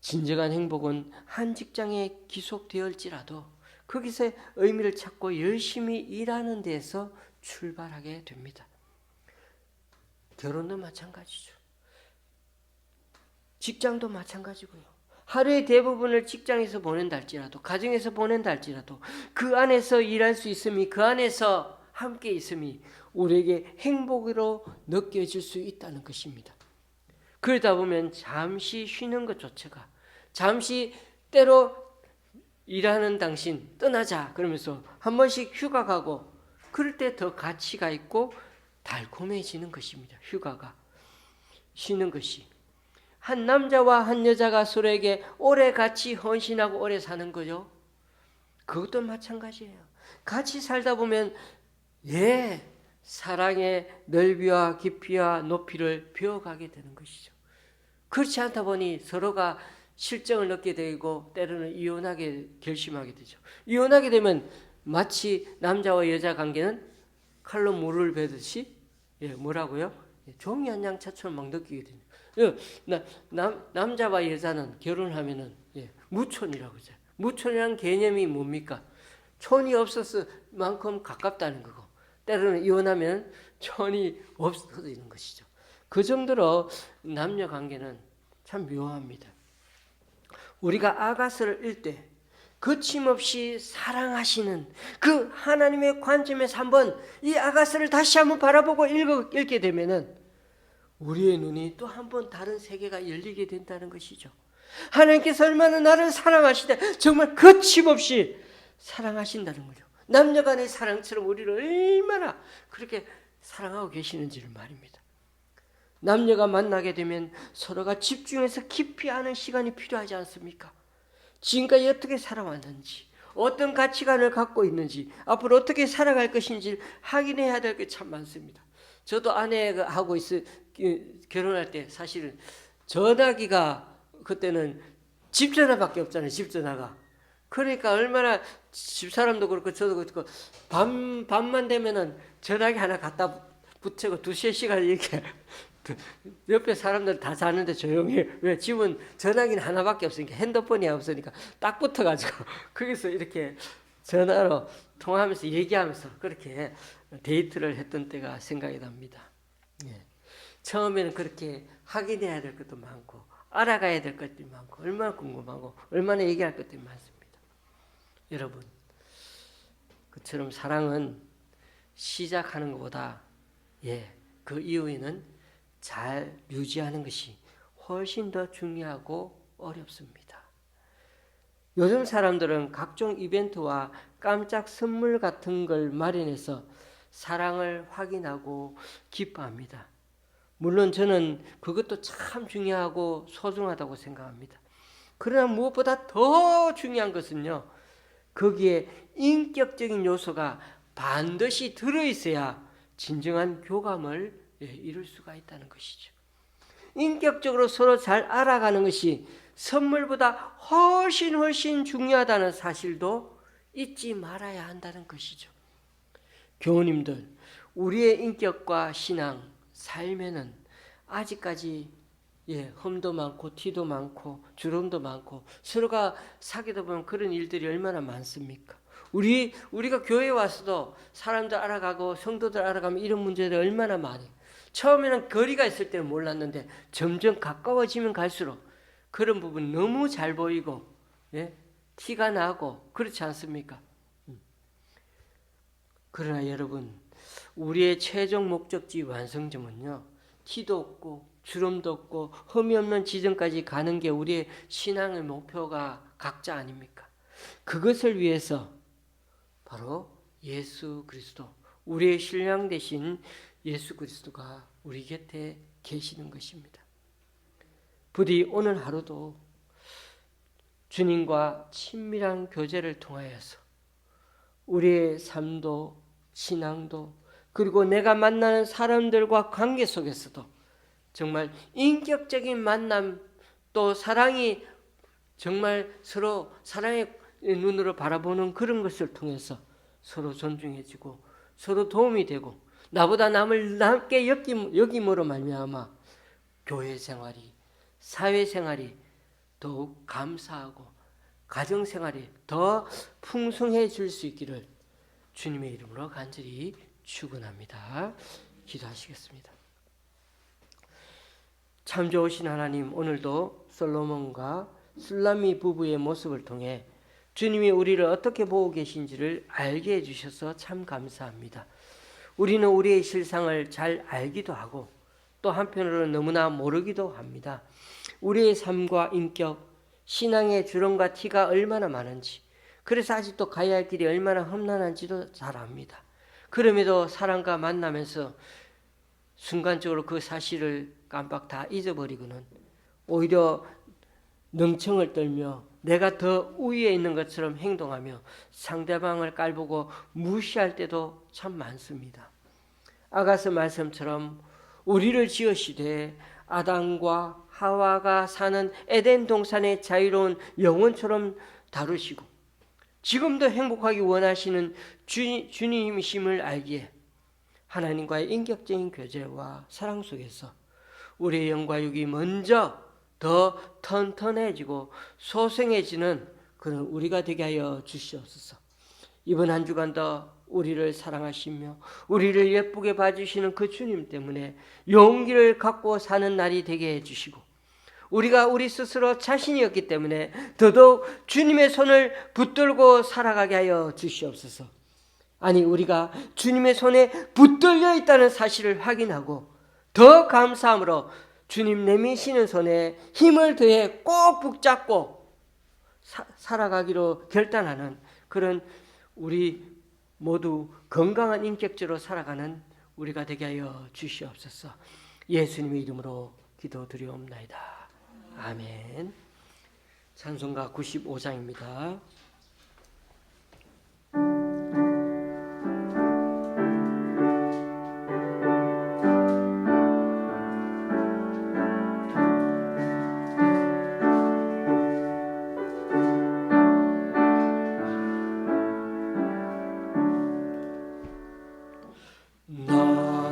진정한 행복은 한 직장에 기속되었지라도 거기서 의미를 찾고 열심히 일하는 데서 출발하게 됩니다. 결혼도 마찬가지죠. 직장도 마찬가지고요. 하루의 대부분을 직장에서 보낸다 할지라도, 가정에서 보낸다 할지라도 그 안에서 일할 수 있음이, 그 안에서 함께 있음이 우리에게 행복으로 느껴질 수 있다는 것입니다. 그러다 보면 잠시 쉬는 것조차가, 잠시 때로 일하는 당신 떠나자 그러면서 한 번씩 휴가 가고, 그럴 때 더 가치가 있고 달콤해지는 것입니다. 휴가가, 쉬는 것이. 한 남자와 한 여자가 서로에게 오래 같이 헌신하고 오래 사는 거죠. 그것도 마찬가지예요. 같이 살다 보면 사랑의 넓이와 깊이와 높이를 배워가게 되는 것이죠. 그렇지 않다 보니 서로가 실정을 얻게 되고 때로는 이혼하게 결심하게 되죠. 이혼하게 되면 마치 남자와 여자 관계는 칼로 물을 베듯이 뭐라고요? 종이 한 장차처럼 막 느끼게 됩니다. 남자와 여자는 결혼하면은 무촌이라고 하죠. 무촌이라는 개념이 뭡니까? 촌이 없었을 만큼 가깝다는 거고, 때로는 이혼하면 촌이 없어지는 것이죠. 그 정도로 남녀 관계는 참 묘합니다. 우리가 아가서를 읽을 때 거침없이 사랑하시는 그 하나님의 관점에서 한번 이 아가스를 다시 한번 바라보고 읽게 되면은 우리의 눈이 또 한번 다른 세계가 열리게 된다는 것이죠. 하나님께서 얼마나 나를 사랑하시되 정말 거침없이 사랑하신다는 거죠. 남녀간의 사랑처럼 우리를 얼마나 그렇게 사랑하고 계시는지를 말입니다. 남녀가 만나게 되면 서로가 집중해서 깊이 아는 시간이 필요하지 않습니까? 지금까지 어떻게 살아왔는지, 어떤 가치관을 갖고 있는지, 앞으로 어떻게 살아갈 것인지 확인해야 될 게 참 많습니다. 저도 아내하고 결혼할 때 사실은 전화기가 그때는 집 전화밖에 없잖아요. 집 전화가. 그러니까 얼마나 집사람도 그렇고 저도 그렇고 밤만 되면은 전화기 하나 갖다 붙이고 2-3시간 이렇게 옆에 사람들 다 자는데 조용히. 왜? 집은 전화기는 하나밖에 없으니까, 핸드폰이 없으니까 딱 붙어가지고 거기서 이렇게 전화로 통화하면서 얘기하면서 그렇게 데이트를 했던 때가 생각이 납니다. 예. 처음에는 그렇게 확인해야 될 것도 많고 알아가야 될 것들이 많고 얼마나 궁금하고 얼마나 얘기할 것들이 많습니다. 여러분, 그처럼 사랑은 시작하는 것보다 그 이후에는 잘 유지하는 것이 훨씬 더 중요하고 어렵습니다. 요즘 사람들은 각종 이벤트와 깜짝 선물 같은 걸 마련해서 사랑을 확인하고 기뻐합니다. 물론 저는 그것도 참 중요하고 소중하다고 생각합니다. 그러나 무엇보다 더 중요한 것은요, 거기에 인격적인 요소가 반드시 들어있어야 진정한 교감을 이룰 수가 있다는 것이죠. 인격적으로 서로 잘 알아가는 것이 선물보다 훨씬 중요하다는 사실도 잊지 말아야 한다는 것이죠. 교우님들, 우리의 인격과 신앙, 삶에는 아직까지 흠도 많고 티도 많고 주름도 많고 서로가 사귀다 보면 그런 일들이 얼마나 많습니까? 우리가 교회에 와서도 사람들 알아가고 성도들 알아가면 이런 문제들이 얼마나 많아요. 처음에는 거리가 있을 때는 몰랐는데 점점 가까워지면 갈수록 그런 부분 너무 잘 보이고 티가 나고 그렇지 않습니까? 그러나 여러분, 우리의 최종 목적지 완성점은요, 티도 없고 주름도 없고 흠이 없는 지점까지 가는 게 우리의 신앙의 목표가 각자 아닙니까? 그것을 위해서 바로 예수 그리스도, 우리의 신랑 되신 예수 그리스도가 우리 곁에 계시는 것입니다. 부디 오늘 하루도 주님과 친밀한 교제를 통하여서 우리의 삶도 신앙도 그리고 내가 만나는 사람들과 관계 속에서도 정말 인격적인 만남, 또 사랑이 정말 서로 사랑의 눈으로 바라보는 그런 것을 통해서 서로 존중해주고 서로 도움이 되고 나보다 남을 남게 여김으로 말미암아 교회 생활이, 사회 생활이 더욱 감사하고 가정 생활이 더 풍성해질 수 있기를 주님의 이름으로 간절히 축원합니다. 기도하시겠습니다. 참 좋으신 하나님, 오늘도 솔로몬과 술람미 부부의 모습을 통해 주님이 우리를 어떻게 보고 계신지를 알게 해주셔서 참 감사합니다. 우리는 우리의 실상을 잘 알기도 하고 또 한편으로는 너무나 모르기도 합니다. 우리의 삶과 인격, 신앙의 주름과 티가 얼마나 많은지, 그래서 아직도 가야 할 길이 얼마나 험난한지도 잘 압니다. 그럼에도 사람과 만나면서 순간적으로 그 사실을 깜빡 다 잊어버리고는 오히려 능청을 떨며 내가 더 우위에 있는 것처럼 행동하며 상대방을 깔보고 무시할 때도 참 많습니다. 아가서 말씀처럼 우리를 지으시되 아담과 하와가 사는 에덴 동산의 자유로운 영혼처럼 다루시고 지금도 행복하기 원하시는 주님이심을 알기에 하나님과의 인격적인 교제와 사랑 속에서 우리의 영과 육이 먼저 더 튼튼해지고 소생해지는 그런 우리가 되게 하여 주시옵소서. 이번 한 주간도 우리를 사랑하시며 우리를 예쁘게 봐주시는 그 주님 때문에 용기를 갖고 사는 날이 되게 해주시고 우리가 우리 스스로 자신이 없기 때문에 더더욱 주님의 손을 붙들고 살아가게 하여 주시옵소서. 아니, 우리가 주님의 손에 붙들려 있다는 사실을 확인하고 더 감사함으로 주님 내미시는 손에 힘을 더해 꼭 붙잡고 살아가기로 결단하는 그런 우리 모두 건강한 인격체로 살아가는 우리가 되게 하여 주시옵소서. 예수님의 이름으로 기도드리옵나이다. 아멘. 찬송가 95장입니다.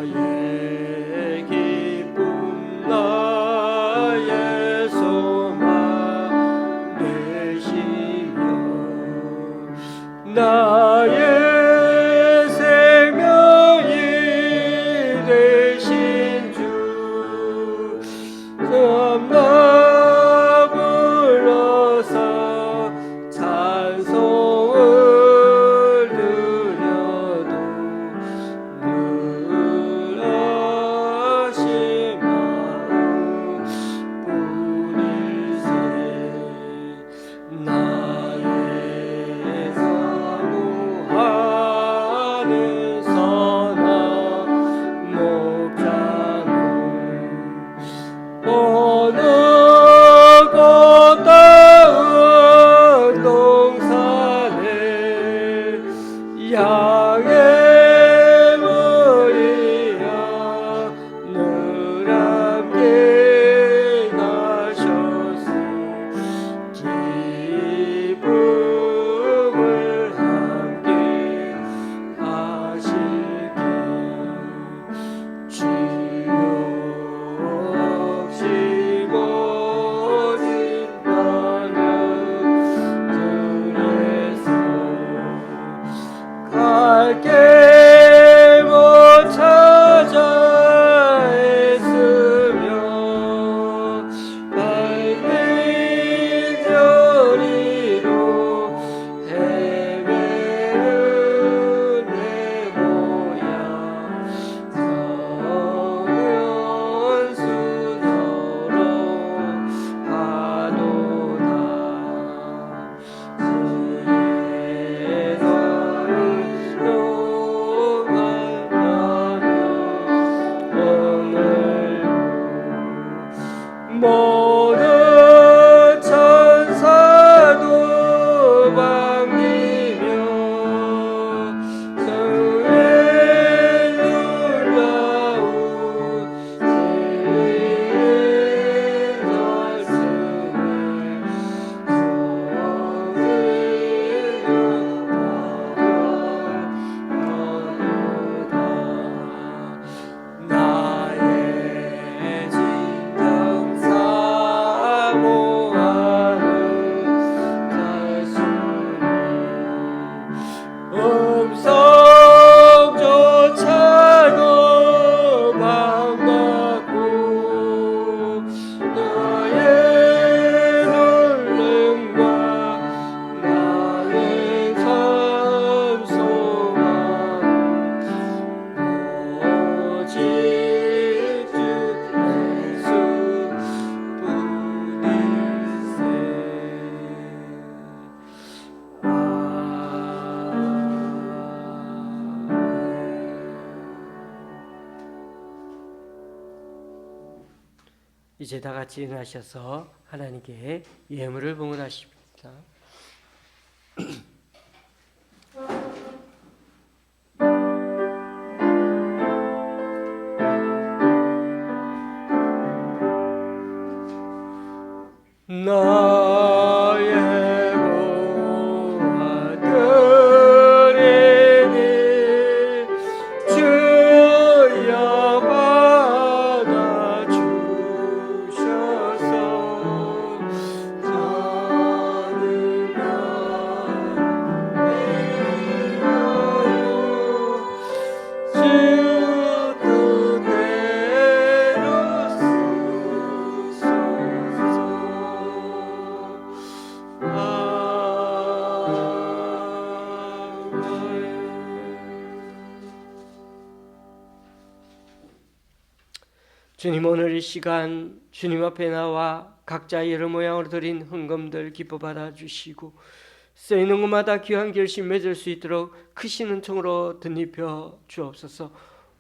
나의 기쁨 나의 소망 되시며 나의 생명이 되신 주 참나 불러서 찬송을 드려도 늘 하신 마음뿐일세 나의 사모하는 선한 목자는 어느 꽃다운 동산에 양의 머리야 늘 함께 가셨으 기쁨을 함께 하시길 주여 없이 모진 나는 들에서 갈게 못 찾아 애쓰며 밝은 별이로 헤매는 내 모양 성연수처럼 하도다 주의 너를 모든 천사도 반기며 주의 놀라운 나의 진정 사모하는 자신이 음성조차도 반갑고 나의 놀림과 나의 찬송함 오직 주 예수뿐일세. 이제 다 같이 일어나셔서 하나님께 예물을 봉헌하십니다. 나의 보아들이니 주여 받아주셔서 주 뜻대로 쓰소서. 주님, 오늘 이 시간 주님 앞에 나와 각자 여러 모양으로 드린 헌금들 기뻐 받아 주시고 쓰이는 곳마다 귀한 결심 맺을 수 있도록 크신 은총으로 덧입혀 주옵소서.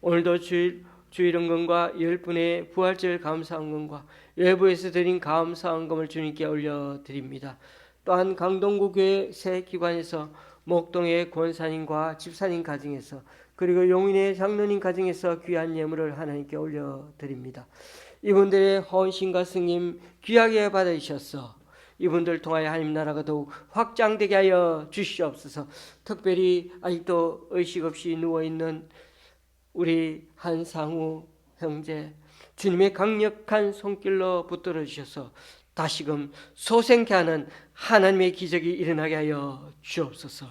오늘도 주일 헌금과 10분의 부활절 감사 헌금과 외부에서 드린 감사 헌금을 주님께 올려드립니다. 또한 강동구 교회 새 기관에서 목동의 권사님과 집사님 가정에서 그리고 용인의 장로님 가정에서 귀한 예물을 하나님께 올려드립니다. 이분들의 헌신과 승림 귀하게 받으셔서 이분들 통하여 하나님 나라가 더욱 확장되게 하여 주시옵소서. 특별히 아직도 의식 없이 누워있는 우리 한상우 형제, 주님의 강력한 손길로 붙들어 주셔서 다시금 소생케 하는 하나님의 기적이 일어나게 하여 주옵소서.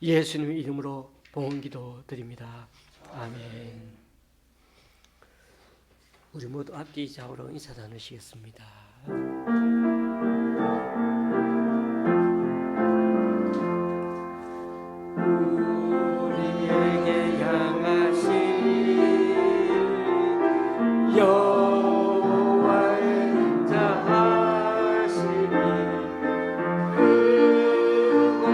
예수님 이름으로 봉헌기도 드립니다. 아멘. 우리 모두 앞뒤 좌우로 인사 나누시겠습니다. 우리에게 향하신 여호와의 인자하심이 크고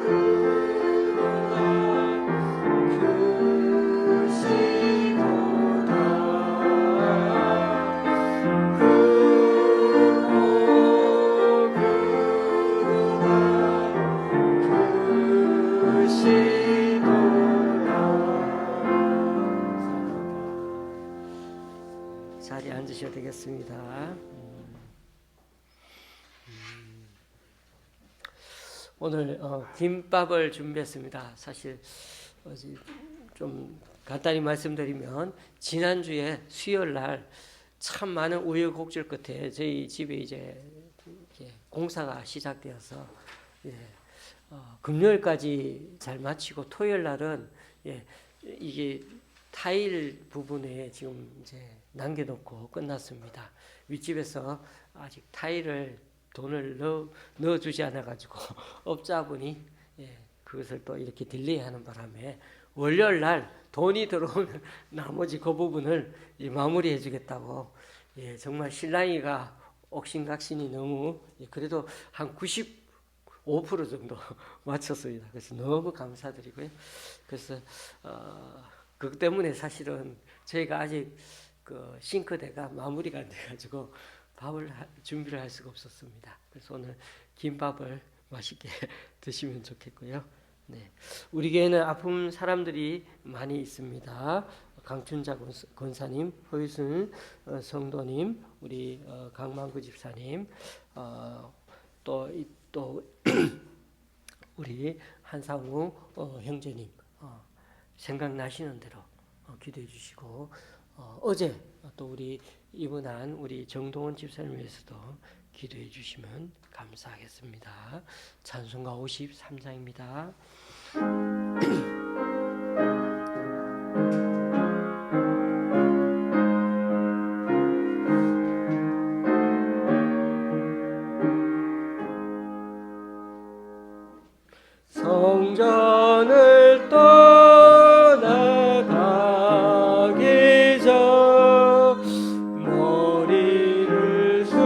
크도다 크시도다 자리에 앉으셔도 되겠습니다. 오늘 김밥을 준비했습니다. 사실 좀 간단히 말씀드리면 지난주에 수요일 날 참 많은 우여곡절 끝에 저희 집에 이제 공사가 시작되어서 금요일까지 잘 마치고 토요일 날은 이게 타일 부분에 지금 이제 남겨놓고 끝났습니다. 윗집에서 아직 타일을 돈을 넣어주지 않아가지고 업자분이 그것을 또 이렇게 딜레이하는 바람에 월요일 날 돈이 들어오면 나머지 그 부분을 마무리해주겠다고 정말 신랑이가 옥신각신이 너무 그래도 한 95% 정도 맞췄습니다. 그래서 너무 감사드리고요. 그래서 그것 때문에 사실은 저희가 아직 그 싱크대가 마무리가 안 돼가지고 밥을 준비를 할 수가 없었습니다. 그래서 오늘 김밥을 맛있게 드시면 좋겠고요. 네, 우리 교회는 아픈 사람들이 많이 있습니다. 강춘자 권사님, 허유순 성도님, 우리 강만구 집사님, 또 우리 한상우 형제님 생각나시는 대로 기도해 주시고 어제 또 우리 입원한 우리 정동원 집사님 위해서도 기도해 주시면 감사하겠습니다. 찬송가 53장입니다. 성전을 떠나가기 전 머리를 숙게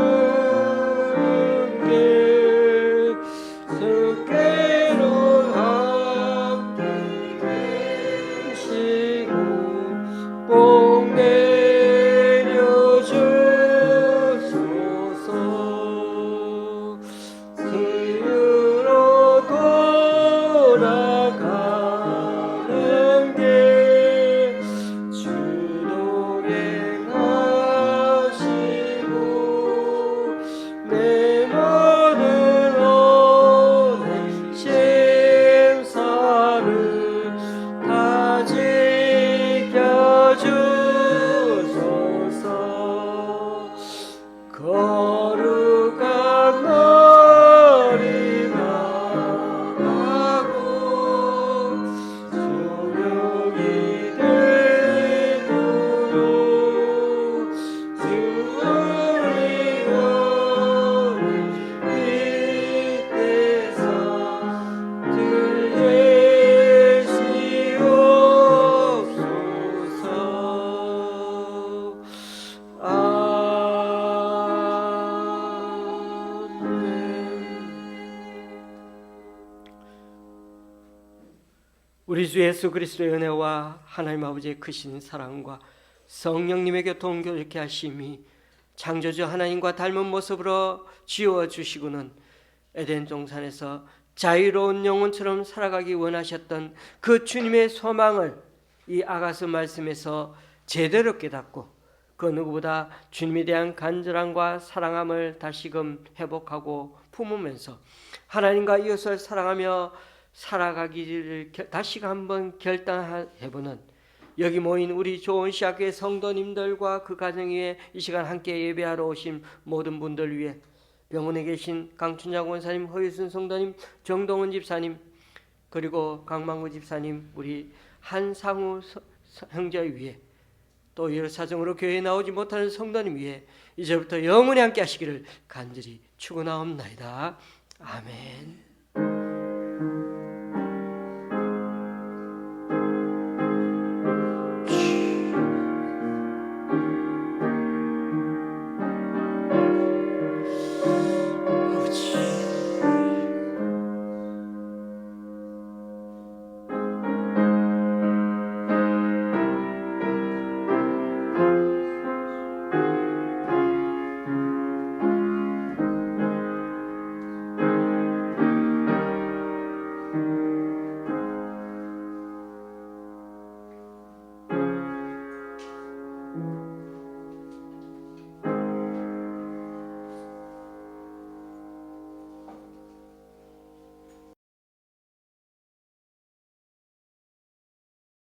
숙게로 함께 우리 주 예수 그리스도의 은혜와 하나님 아버지의 크신 사랑과 성령님의 교통 교제케 하심이 창조주 하나님과 닮은 모습으로 지어주시고는 에덴 동산에서 자유로운 영혼처럼 살아가기 원하셨던 그 주님의 소망을 이 아가서 말씀에서 제대로 깨닫고 그 누구보다 주님에 대한 간절함과 사랑함을 다시금 회복하고 품으면서 하나님과 이웃을 사랑하며 살아가기를 다시금 한번 결단해보는 여기 모인 우리 조원시학교의 성도님들과 그 가정 위에 이 시간 함께 예배하러 오신 모든 분들 위해 병원에 계신 강춘장 원사님, 허유순 성도님, 정동원 집사님, 그리고 강만구 집사님, 우리 한상우 형제 위에 또 여러 사정으로 교회에 나오지 못하는 성도님 위해 이제부터 영원히 함께 하시기를 간절히 축원하옵나이다. 아멘.